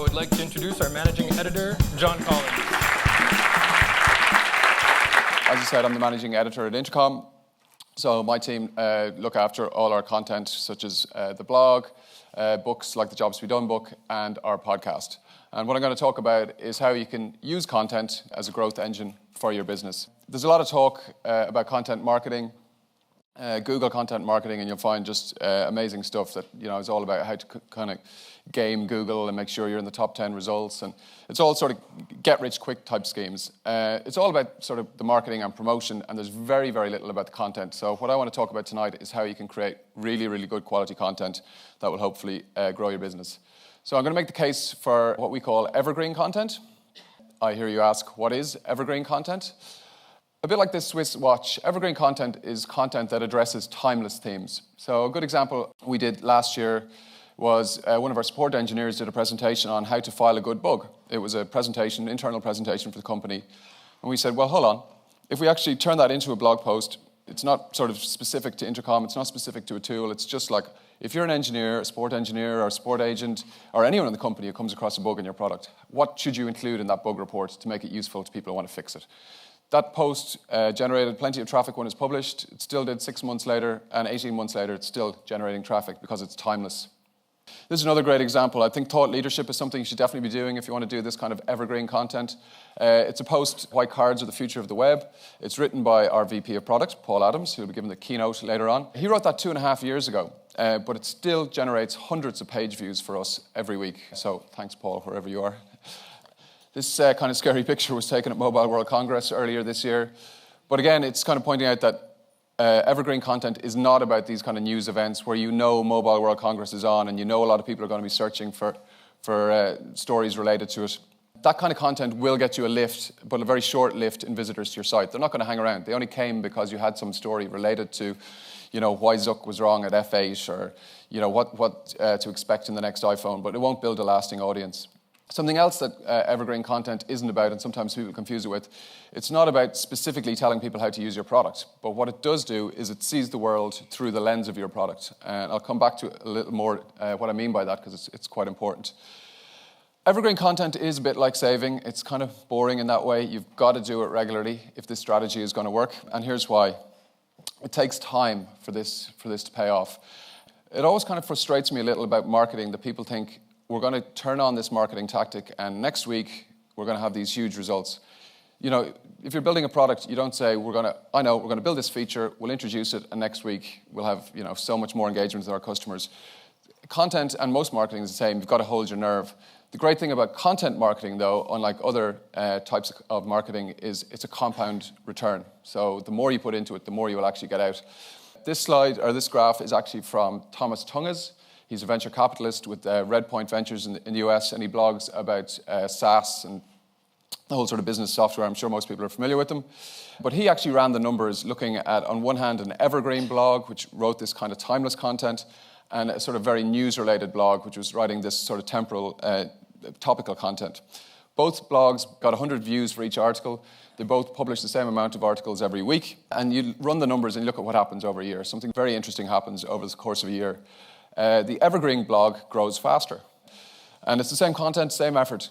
would like to introduce our managing editor, John Collins. As I said, I'm the managing editor at Intercom. So my team look after all our content, such as the blog, books like the Jobs to Be Done book, and our podcast. And what I'm going to talk about is how you can use content as a growth engine for your business. There's a lot of talk about content marketing, Google content marketing, and you'll find just amazing stuff that is all about how to kind of game Google and make sure you're in the top 10 results. And it's all sort of get-rich-quick type schemes. It's all about sort of the marketing and promotion, and there's very, very little about the content. So what I want to talk about tonight is how you can create really, really good quality content that will hopefully grow your business. So I'm going to make the case for what we call evergreen content. I hear you ask, what is evergreen content? A bit like this Swiss watch, evergreen content is content that addresses timeless themes. So a good example we did last year was one of our support engineers did a presentation on how to file a good bug. It was a presentation, internal presentation for the company. And we said, well, hold on. If we actually turn that into a blog post, it's not sort of specific to Intercom, it's not specific to a tool, it's just like if you're an engineer, a support engineer, or a support agent, or anyone in the company who comes across a bug in your product, what should you include in that bug report to make it useful to people who want to fix it? That post generated plenty of traffic when it's published. It still did 6 months later, and 18 months later, it's still generating traffic because it's timeless. This is another great example. I think thought leadership is something you should definitely be doing if you want to do this kind of evergreen content. It's a post, Why Cards Are the Future of the Web. It's written by our VP of Product, Paul Adams, who will be giving the keynote later on. He wrote that 2.5 years ago, but it still generates hundreds of page views for us every week. So thanks, Paul, wherever you are. This kind of scary picture was taken at Mobile World Congress earlier this year. But again, it's kind of pointing out that evergreen content is not about these kind of news events where Mobile World Congress is on and a lot of people are going to be searching for stories related to it. That kind of content will get you a lift, but a very short lift in visitors to your site. They're not going to hang around. They only came because you had some story related to why Zuck was wrong at F8 or what to expect in the next iPhone, but it won't build a lasting audience. Something else that evergreen content isn't about, and sometimes people confuse it with, it's not about specifically telling people how to use your product, but what it does do is it sees the world through the lens of your product. And I'll come back to a little more what I mean by that, because it's quite important. Evergreen content is a bit like saving. It's kind of boring in that way. You've got to do it regularly if this strategy is going to work, and here's why. It takes time for this to pay off. It always kind of frustrates me a little about marketing that people think, we're going to turn on this marketing tactic and next week we're going to have these huge results. If you're building a product, you don't say, we're going to build this feature, we'll introduce it, and next week we'll have so much more engagement with our customers. Content and most marketing is the same. You've got to hold your nerve. The great thing about content marketing, though, unlike other types of marketing, is it's a compound return. So the more you put into it, the more you will actually get out. This graph is actually from Thomas Tunges. He's a venture capitalist with Redpoint Ventures in the US, and he blogs about SaaS and the whole sort of business software. I'm sure most people are familiar with them. But he actually ran the numbers looking at, on one hand, an evergreen blog, which wrote this kind of timeless content, and a sort of very news-related blog, which was writing this sort of temporal, topical content. Both blogs got 100 views for each article. They both publish the same amount of articles every week. And you run the numbers and you look at what happens over a year. Something very interesting happens over the course of a year. The evergreen blog grows faster. And it's the same content, same effort,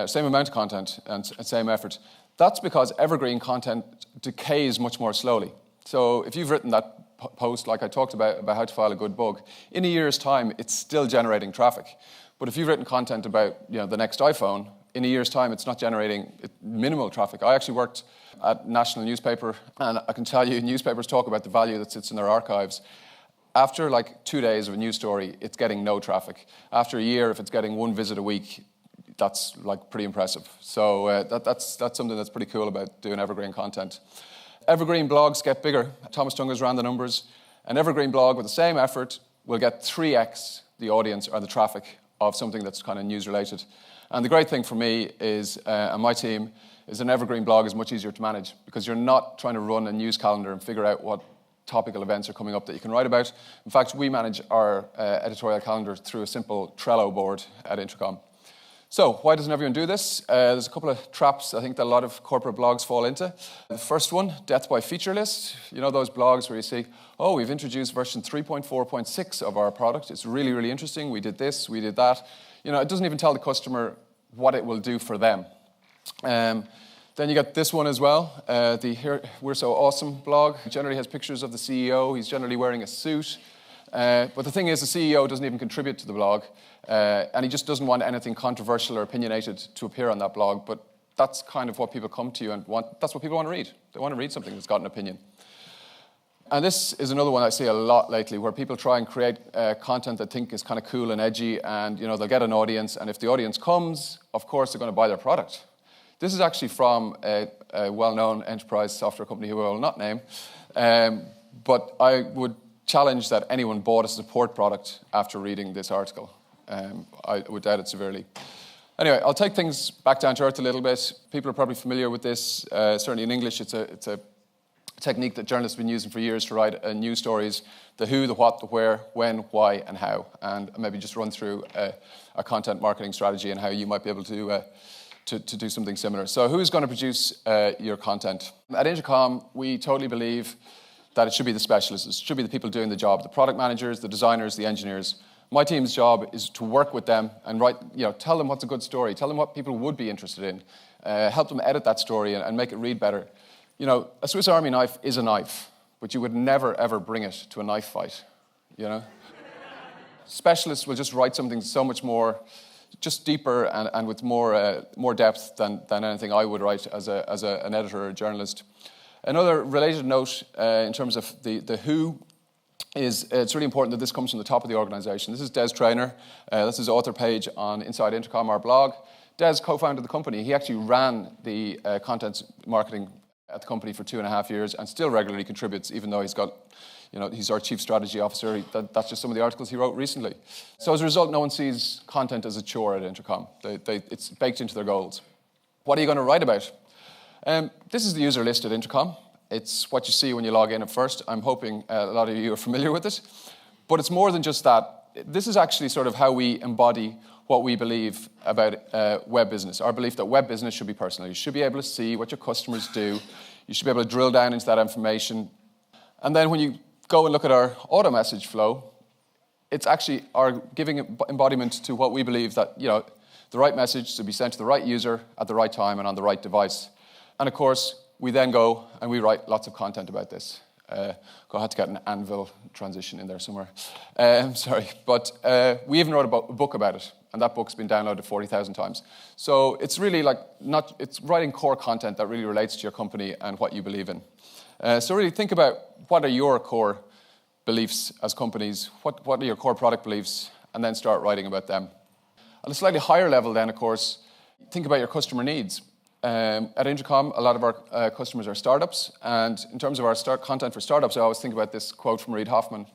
same amount of content and same effort. That's because evergreen content decays much more slowly. So if you've written that post like I talked about how to file a good bug, in a year's time, it's still generating traffic. But if you've written content about the next iPhone, in a year's time, it's not generating minimal traffic. I actually worked at national newspaper, and I can tell you, newspapers talk about the value that sits in their archives. After like 2 days of a news story, it's getting no traffic. After a year, if it's getting one visit a week, that's like pretty impressive. So that's something that's pretty cool about doing evergreen content. Evergreen blogs get bigger. Thomas Tunges ran the numbers. An evergreen blog with the same effort will get 3x the audience or the traffic of something that's kind of news-related. And the great thing for me is, and my team, is an evergreen blog is much easier to manage because you're not trying to run a news calendar and figure out what topical events are coming up that you can write about. In fact, we manage our editorial calendar through a simple Trello board at Intercom. So why doesn't everyone do this? There's a couple of traps I think that a lot of corporate blogs fall into. The first one, death by feature list. You know those blogs where you see, oh, we've introduced version 3.4.6 of our product. It's really, really interesting. We did this, we did that. it doesn't even tell the customer what it will do for them. Then you got this one as well, the Here We're So Awesome blog. It generally has pictures of the CEO. He's generally wearing a suit. But the thing is, the CEO doesn't even contribute to the blog, and he just doesn't want anything controversial or opinionated to appear on that blog. But that's kind of what people come to you and want. That's what people want to read. They want to read something that's got an opinion. And this is another one I see a lot lately, where people try and create content that think is kind of cool and edgy, and they'll get an audience, and if the audience comes, of course they're going to buy their product. This is actually from a well-known enterprise software company who I will not name, but I would challenge that anyone bought a support product after reading this article. I would doubt it severely. Anyway, I'll take things back down to earth a little bit. People are probably familiar with this. Certainly in English, it's a technique that journalists have been using for years to write news stories: the who, the what, the where, when, why, and how. And maybe just run through a content marketing strategy and how you might be able to do something similar. So who's going to produce your content? At Intercom, we totally believe that it should be the specialists. It should be the people doing the job, the product managers, the designers, the engineers. My team's job is to work with them and tell them what's a good story, tell them what people would be interested in, help them edit that story and make it read better. A Swiss Army knife is a knife, but you would never, ever bring it to a knife fight, Specialists will just write something so much more, just deeper and with more depth than anything I would write as an editor or a journalist. Another related note in terms of the who is it's really important that this comes from the top of the organization. This is Des Traynor. This is his author page on Inside Intercom, our blog. Des co-founded the company. He actually ran the content marketing at the company for 2.5 years and still regularly contributes, even though he's our chief strategy officer. That's just some of the articles he wrote recently. So as a result, no one sees content as a chore at Intercom. It's baked into their goals. What are you going to write about? This is the user list at Intercom. It's what you see when you log in at first. I'm hoping a lot of you are familiar with it. But it's more than just that. This is actually sort of how we embody what we believe about web business. Our belief that web business should be personal. You should be able to see what your customers do. You should be able to drill down into that information. And then when you go and look at our auto message flow, it's actually our giving embodiment to what we believe that, the right message should be sent to the right user at the right time and on the right device. And of course, we then go and we write lots of content about this. I had to get an anvil transition in there somewhere. Sorry. But we even wrote a book about it, and that book's been downloaded 40,000 times. So it's really it's writing core content that really relates to your company and what you believe in. So really think about what are your core beliefs as companies, what are your core product beliefs, and then start writing about them. At a slightly higher level then, of course, think about your customer needs. At Intercom, a lot of our customers are startups, and in terms of our content for startups, I always think about this quote from Reid Hoffman.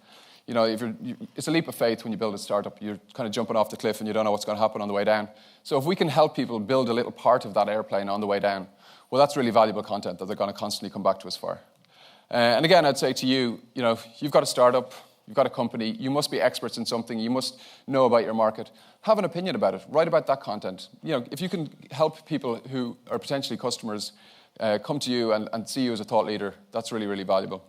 It's a leap of faith when you build a startup. You're kind of jumping off the cliff and you don't know what's going to happen on the way down. So if we can help people build a little part of that airplane on the way down, well, that's really valuable content that they're going to constantly come back to us for. And again, I'd say to you, you've got a startup, you've got a company, you must be experts in something, you must know about your market. Have an opinion about it. Write about that content. If you can help people who are potentially customers come to you and see you as a thought leader, that's really, really valuable.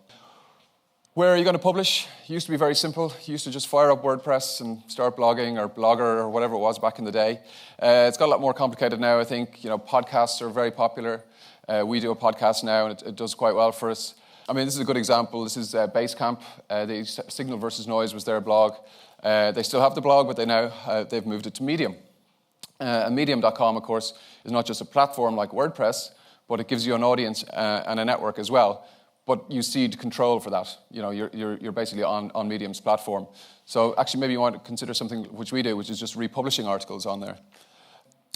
Where are you going to publish? It used to be very simple. You used to just fire up WordPress and start blogging or Blogger or whatever it was back in the day. It's got a lot more complicated now, I think. Podcasts are very popular. We do a podcast now, and it does quite well for us. This is a good example. This is Basecamp. The Signal versus Noise was their blog. They still have the blog, but they've moved it to Medium. And Medium.com, of course, is not just a platform like WordPress, but it gives you an audience and a network as well. But you cede control for that. You're basically on Medium's platform. So actually, maybe you want to consider something which we do, which is just republishing articles on there.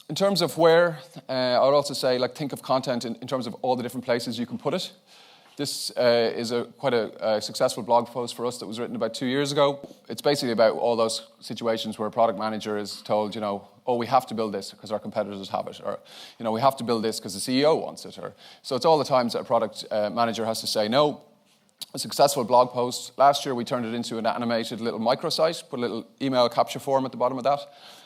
In terms of where, I would also say, think of content in terms of all the different places you can put it. This is quite a successful blog post for us that was written about 2 years ago. It's basically about all those situations where a product manager is told, we have to build this because our competitors have it, or, we have to build this because the CEO wants it. So it's all the times that a product manager has to say no. A successful blog post. Last year we turned it into an animated little microsite, put a little email capture form at the bottom of that.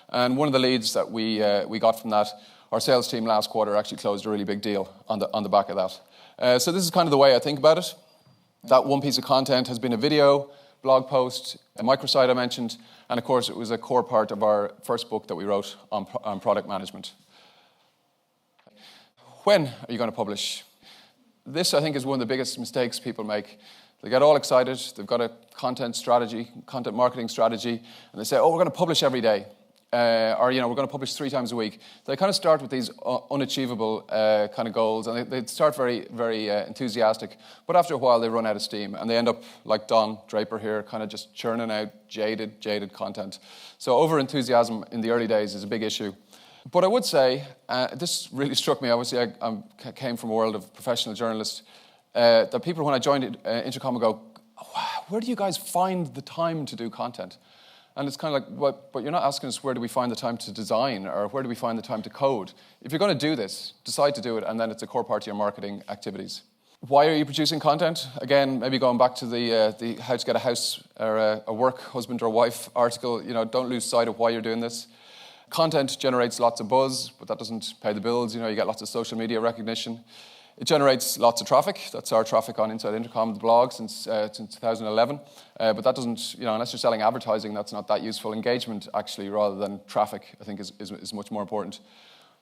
And one of the leads that we got from that, our sales team last quarter actually closed a really big deal on the back of that. So this is kind of the way I think about it. That one piece of content has been a video, blog post, a microsite I mentioned, and of course it was a core part of our first book that we wrote on product management. When are you going to publish? This, I think, is one of the biggest mistakes people make. They get all excited, they've got a content strategy, content marketing strategy, and they say, oh, we're going to publish every day. Or we're going to publish 3 times a week. They kind of start with these unachievable kind of goals, and they start very, very enthusiastic. But after a while, they run out of steam, and they end up like Don Draper here, kind of just churning out jaded content. So over-enthusiasm in the early days is a big issue. But I would say, this really struck me. Obviously, I came from a world of professional journalists. That people, when I joined Intercom, would go, wow, where do you guys find the time to do content? And it's kind of like, but you're not asking us where do we find the time to design or where do we find the time to code. If you're going to do this, decide to do it, and then it's a core part of your marketing activities. Why are you producing content? Again, maybe going back to the how to get a house or a work husband or wife article, don't lose sight of why you're doing this. Content generates lots of buzz, but that doesn't pay the bills. You get lots of social media recognition. It generates lots of traffic. That's our traffic on Inside Intercom, the blog, since 2011. But that doesn't, unless you're selling advertising, that's not that useful. Engagement, actually, rather than traffic, I think is much more important.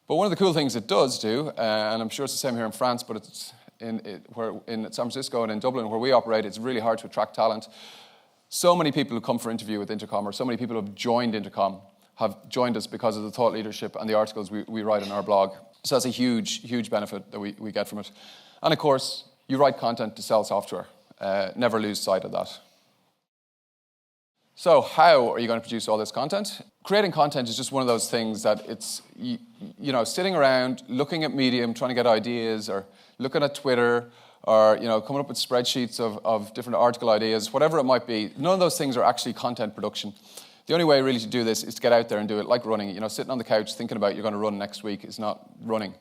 But one of the cool things it does do, and I'm sure it's the same here in France, but it's in San Francisco and in Dublin, where we operate, it's really hard to attract talent. So many people who come for interview with Intercom, or so many people who have joined Intercom, have joined us because of the thought leadership and the articles we write on our blog. So that's a huge benefit that we get from it. And of course, you write content to sell software. Never lose sight of that. So how are you going to produce all this content? Creating content is just one of those things that it's, sitting around, looking at Medium, trying to get ideas, or looking at Twitter, or, coming up with spreadsheets of different article ideas, whatever it might be. None of those things are actually content production. The only way really to do this is to get out there and do it like running. Sitting on the couch thinking about you're going to run next week is not running.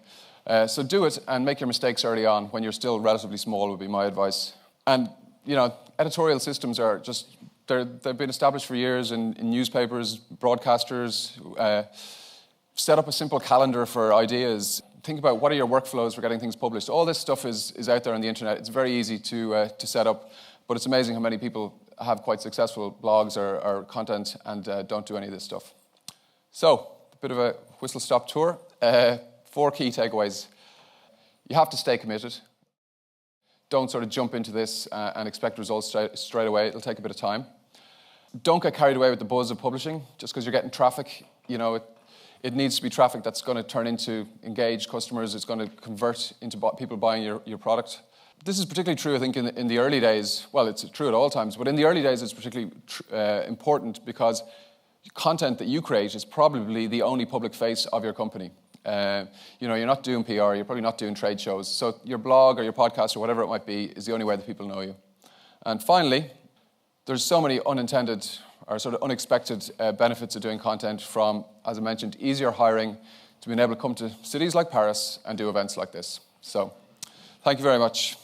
So do it and make your mistakes early on when you're still relatively small would be my advice. And, editorial systems are just, they've been established for years in newspapers, broadcasters. Set up a simple calendar for ideas. Think about what are your workflows for getting things published. All this stuff is out there on the internet. It's very easy to set up, but it's amazing how many people have quite successful blogs or content and don't do any of this stuff. So, a bit of a whistle-stop tour. 4 key takeaways. You have to stay committed. Don't sort of jump into this and expect results straight away. It'll take a bit of time. Don't get carried away with the buzz of publishing. Just because you're getting traffic, it needs to be traffic that's going to turn into engaged customers. It's going to convert into people buying your product. This is particularly true, I think, in the early days. Well, it's true at all times, but in the early days it's particularly important because content that you create is probably the only public face of your company. You're not doing PR, you're probably not doing trade shows. So your blog or your podcast or whatever it might be is the only way that people know you. And finally, there's so many unintended or sort of unexpected benefits of doing content from, as I mentioned, easier hiring to being able to come to cities like Paris and do events like this. So, thank you very much.